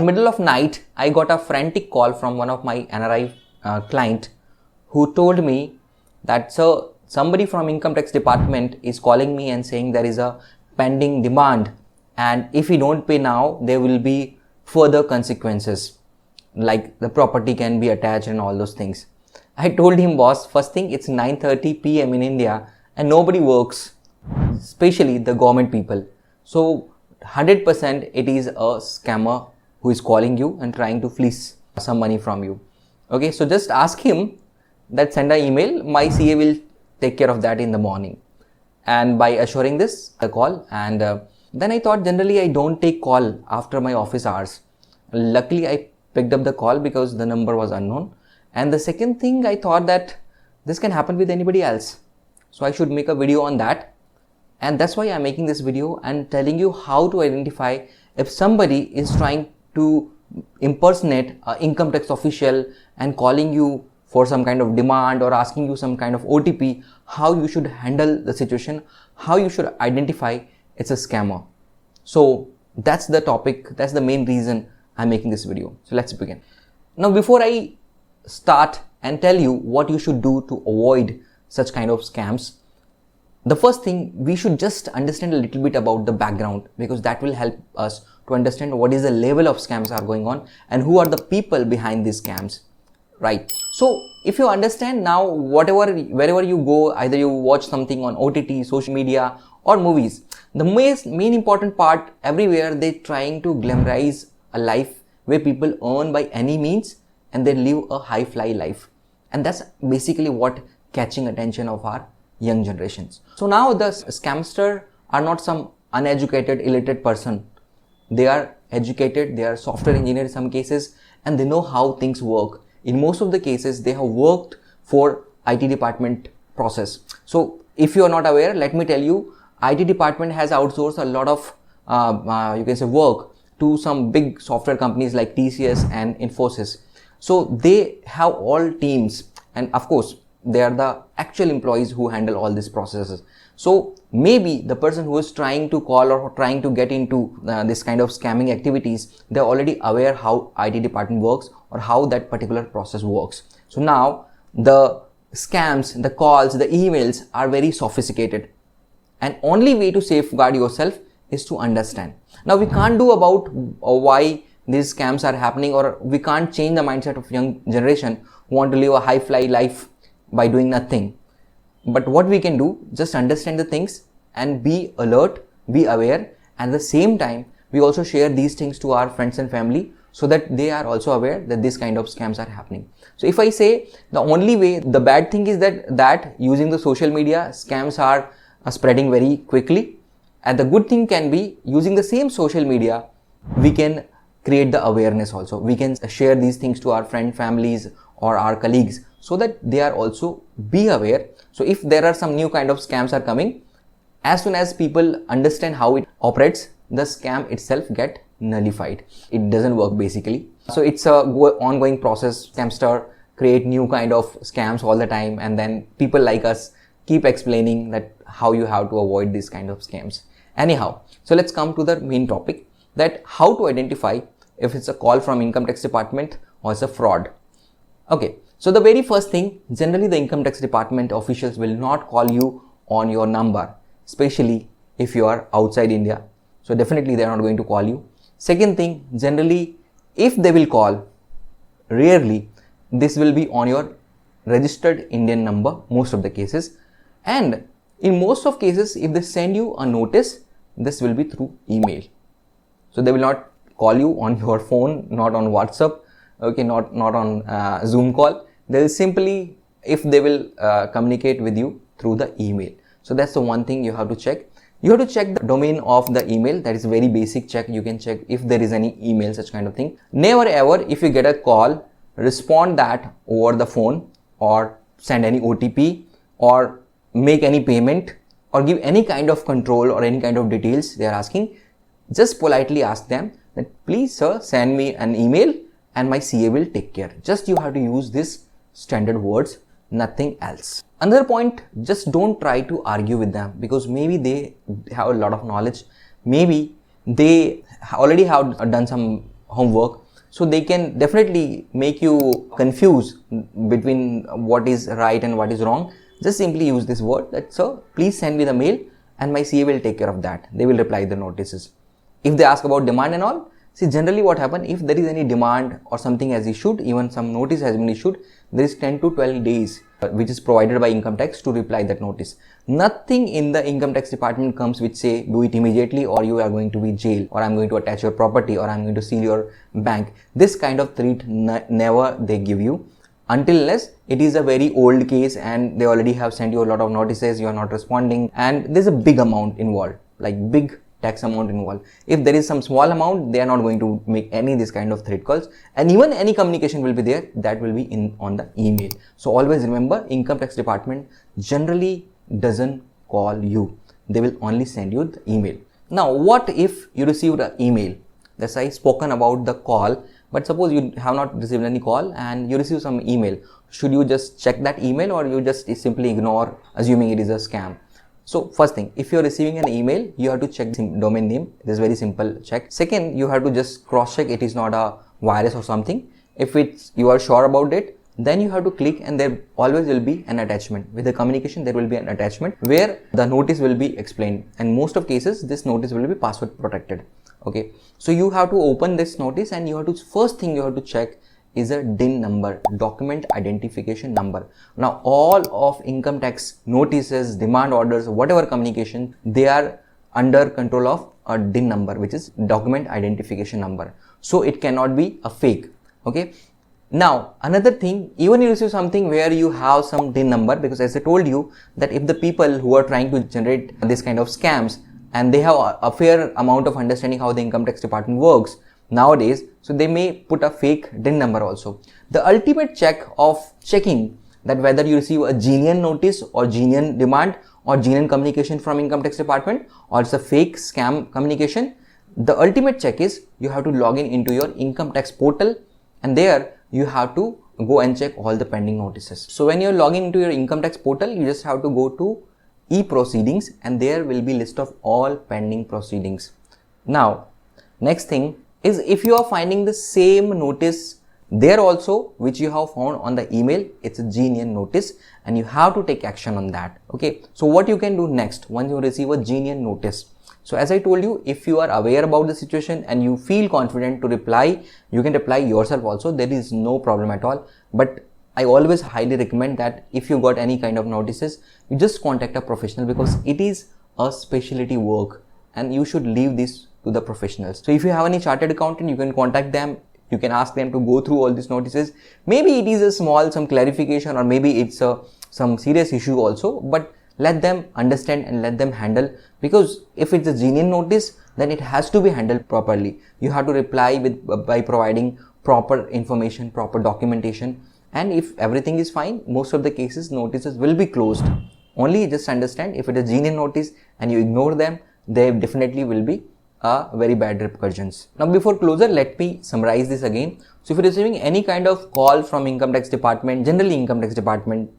middle of night, I got a frantic call from one of my NRI client who told me that, sir, somebody from income tax department is calling me and saying there is a pending demand, and if we don't pay now, there will be further consequences, like the property can be attached and all those things. I told him, boss, first thing, it's 9:30 p.m. in India and nobody works, especially the government people. So 100% it is a scammer who is calling you and trying to fleece some money from you. Okay, so just ask him that send an email, my CA will take care of that in the morning. And by assuring this, I call, and then I thought generally I don't take call after my office hours. Luckily, I picked up the call because the number was unknown. And the second thing, I thought that this can happen with anybody else. So I should make a video on that. And that's why I'm making this video and telling you how to identify if somebody is trying to impersonate an income tax official and calling you for some kind of demand or asking you some kind of OTP, how you should handle the situation, how you should identify it's a scammer. So that's the topic, that's the main reason I'm making this video. So let's begin. Now, before I start and tell you what you should do to avoid such kind of scams, the first thing, we should just understand a little bit about the background, because that will help us to understand what is the level of scams are going on and who are the people behind these scams, right? So if you understand now, wherever you go, either you watch something on OTT, social media or movies, the main important part, everywhere they trying to glamorize a life where people earn by any means and they live a high fly life. And that's basically what catching attention of our young generations. So now the scamster are not some uneducated, illiterate person. They are educated, they are software engineers in some cases, and they know how things work. In most of the cases, they have worked for IT department process. So if you are not aware, let me tell you, IT department has outsourced a lot of you can say work to some big software companies like TCS and Infosys. So they have all teams, and of course they are the actual employees who handle all these processes. So maybe the person who is trying to call or trying to get into this kind of scamming activities, they're already aware how IT department works or how that particular process works. So now the scams, the calls, the emails are very sophisticated, and only way to safeguard yourself is to understand. Now we can't do about why these scams are happening, or we can't change the mindset of young generation who want to live a high fly life by doing nothing. But what we can do, just understand the things and be alert, be aware, and at the same time we also share these things to our friends and family so that they are also aware that this kind of scams are happening. So if I say the only way, the bad thing is that using the social media, scams are spreading very quickly, and the good thing can be using the same social media, we can create the awareness also. We can share these things to our friend, families or our colleagues so that they are also be aware. So if there are some new kind of scams are coming, as soon as people understand how it operates, the scam itself get nullified. It doesn't work basically. So it's a ongoing process. Scamster create new kind of scams all the time, and then people like us keep explaining that how you have to avoid these kind of scams. Anyhow, so let's come to the main topic, that how to identify if it's a call from income tax department or it's a fraud. Okay, so the very first thing, generally the income tax department officials will not call you on your number, especially if you are outside India. So definitely they are not going to call you. Second thing, generally if they will call, rarely this will be on your registered Indian number, most of the cases. And in most of cases, if they send you a notice, this will be through email. So they will not call you on your phone, not on WhatsApp, okay, not on Zoom call. They will simply, if they will communicate with you through the email. So that's the one thing you have to check. You have to check the domain of the email. That is very basic check. You can check if there is any email, such kind of thing. Never ever, if you get a call, respond that over the phone or send any OTP or make any payment or give any kind of control or any kind of details they are asking. Just politely ask them that, please sir, send me an email and my CA will take care. Just you have to use this standard words, nothing else. Another point, just don't try to argue with them, because maybe they have a lot of knowledge. Maybe they already have done some homework. So they can definitely make you confuse between what is right and what is wrong. Just simply use this word that, sir, please send me the mail and my CA will take care of that. They will reply the notices. If they ask about demand and all, see, generally what happens, if there is any demand or something has issued, even some notice has been issued, there is 10 to 12 days which is provided by income tax to reply that notice. Nothing in the income tax department comes which say do it immediately or you are going to be jailed or I'm going to attach your property or I'm going to seal your bank. This kind of threat never they give you, until unless it is a very old case and they already have sent you a lot of notices, you are not responding and there's a big amount involved, like big tax amount involved. If there is some small amount, they are not going to make any this kind of threat calls, and even any communication will be there, that will be on the email. So always remember, income tax department generally doesn't call you, they will only send you the email. Now what if you received an email? That's I spoken about the call, but suppose you have not received any call and you receive some email. Should you just check that email or you just simply ignore, assuming it is a scam? So first thing, if you're receiving an email, you have to check the domain name. This is very simple check. Second, you have to just cross check it is not a virus or something. If you are sure about it, then you have to click and there always will be an attachment. With the communication, there will be an attachment where the notice will be explained. And most of cases, this notice will be password protected. Okay. So you have to open this notice and you have to, first thing you have to check is a DIN number, document identification number. Now all of income tax notices, demand orders, whatever communication, they are under control of a DIN number, which is document identification number. So it cannot be a fake. Okay. Now another thing, even you receive something where you have some DIN number, because as I told you that if the people who are trying to generate this kind of scams and they have a fair amount of understanding how the income tax department works nowadays, so they may put a fake DIN number also. The ultimate check of checking that whether you receive a genuine notice or genuine demand or genuine communication from income tax department or it's a fake scam communication, the ultimate check is you have to log in into your income tax portal and there you have to go and check all the pending notices. So when you're logging into your income tax portal, you just have to go to e-proceedings and there will be list of all pending proceedings. Now next thing is, if you are finding the same notice there also which you have found on the email, it's a genuine notice and you have to take action on that. Okay, so what you can do next once you receive a genuine notice? So as I told you, if you are aware about the situation and you feel confident to reply, you can reply yourself also, there is no problem at all. But I always highly recommend that if you got any kind of notices, you just contact a professional, because it is a specialty work and you should leave this to the professionals. So if you have any chartered accountant, you can contact them. You can ask them to go through all these notices. Maybe it is a small, some clarification, or maybe it's some serious issue also, but let them understand and let them handle, because if it's a genuine notice, then it has to be handled properly. You have to reply by providing proper information, proper documentation, and if everything is fine, most of the cases notices will be closed. Only just understand, if it is genuine notice and you ignore them, they definitely will be very bad repercussions. Now before closure, let me summarize this again. So if you're receiving any kind of call from income tax department, generally income tax department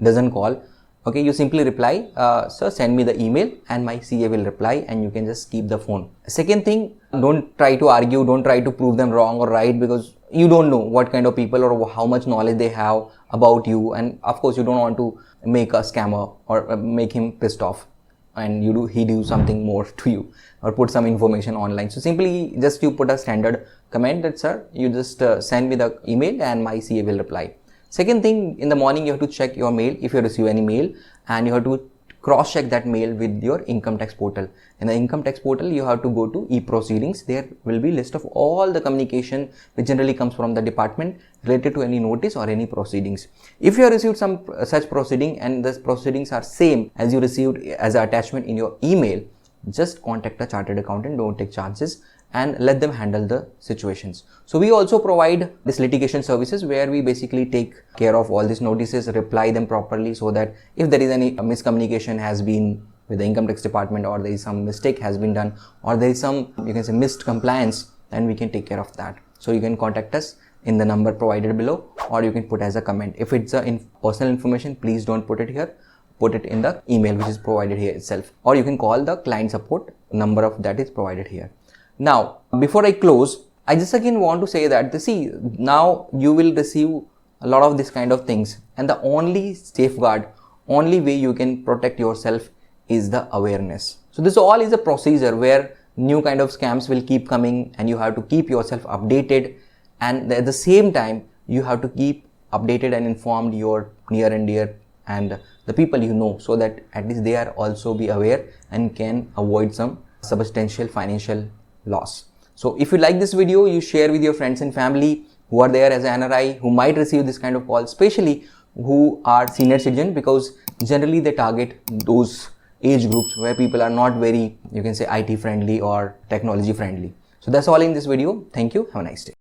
doesn't call. Okay, you simply reply, sir, send me the email, and my CA will reply, and you can just keep the phone. Second thing, don't try to argue, don't try to prove them wrong or right, because you don't know what kind of people or how much knowledge they have about you, and of course you don't want to make a scammer or make him pissed off and he do something more to you or put some information online. So simply just you put a standard comment that, sir, you just send me the email and my CA will reply. Second thing, in the morning you have to check your mail if you receive any mail, and you have to cross check that mail with your income tax portal. In the income tax portal, you have to go to e-proceedings. There will be list of all the communication which generally comes from the department related to any notice or any proceedings. If you have received some such proceeding and the proceedings are same as you received as an attachment in your email, just contact a chartered accountant, don't take chances, and let them handle the situations. So we also provide this litigation services where we basically take care of all these notices, reply them properly, so that if there is any miscommunication has been with the income tax department, or there is some mistake has been done, or there is some, you can say, missed compliance, then we can take care of that. So you can contact us in the number provided below, or you can put as a comment. If it's personal information, please don't put it here. Put it in the email which is provided here itself, or you can call the client support number of that is provided here. Now, before I close, I just again want to say that, see, now you will receive a lot of this kind of things, and the only safeguard, only way you can protect yourself is the awareness. So this all is a procedure where new kind of scams will keep coming, and you have to keep yourself updated, and at the same time you have to keep updated and informed your near and dear and the people you know, so that at least they are also be aware and can avoid some substantial financial loss. So if you like this video, you share with your friends and family who are there as an NRI who might receive this kind of call, especially who are senior citizen, because generally they target those age groups where people are not very, you can say, IT friendly or technology friendly. So that's all in this video. Thank you. Have a nice day.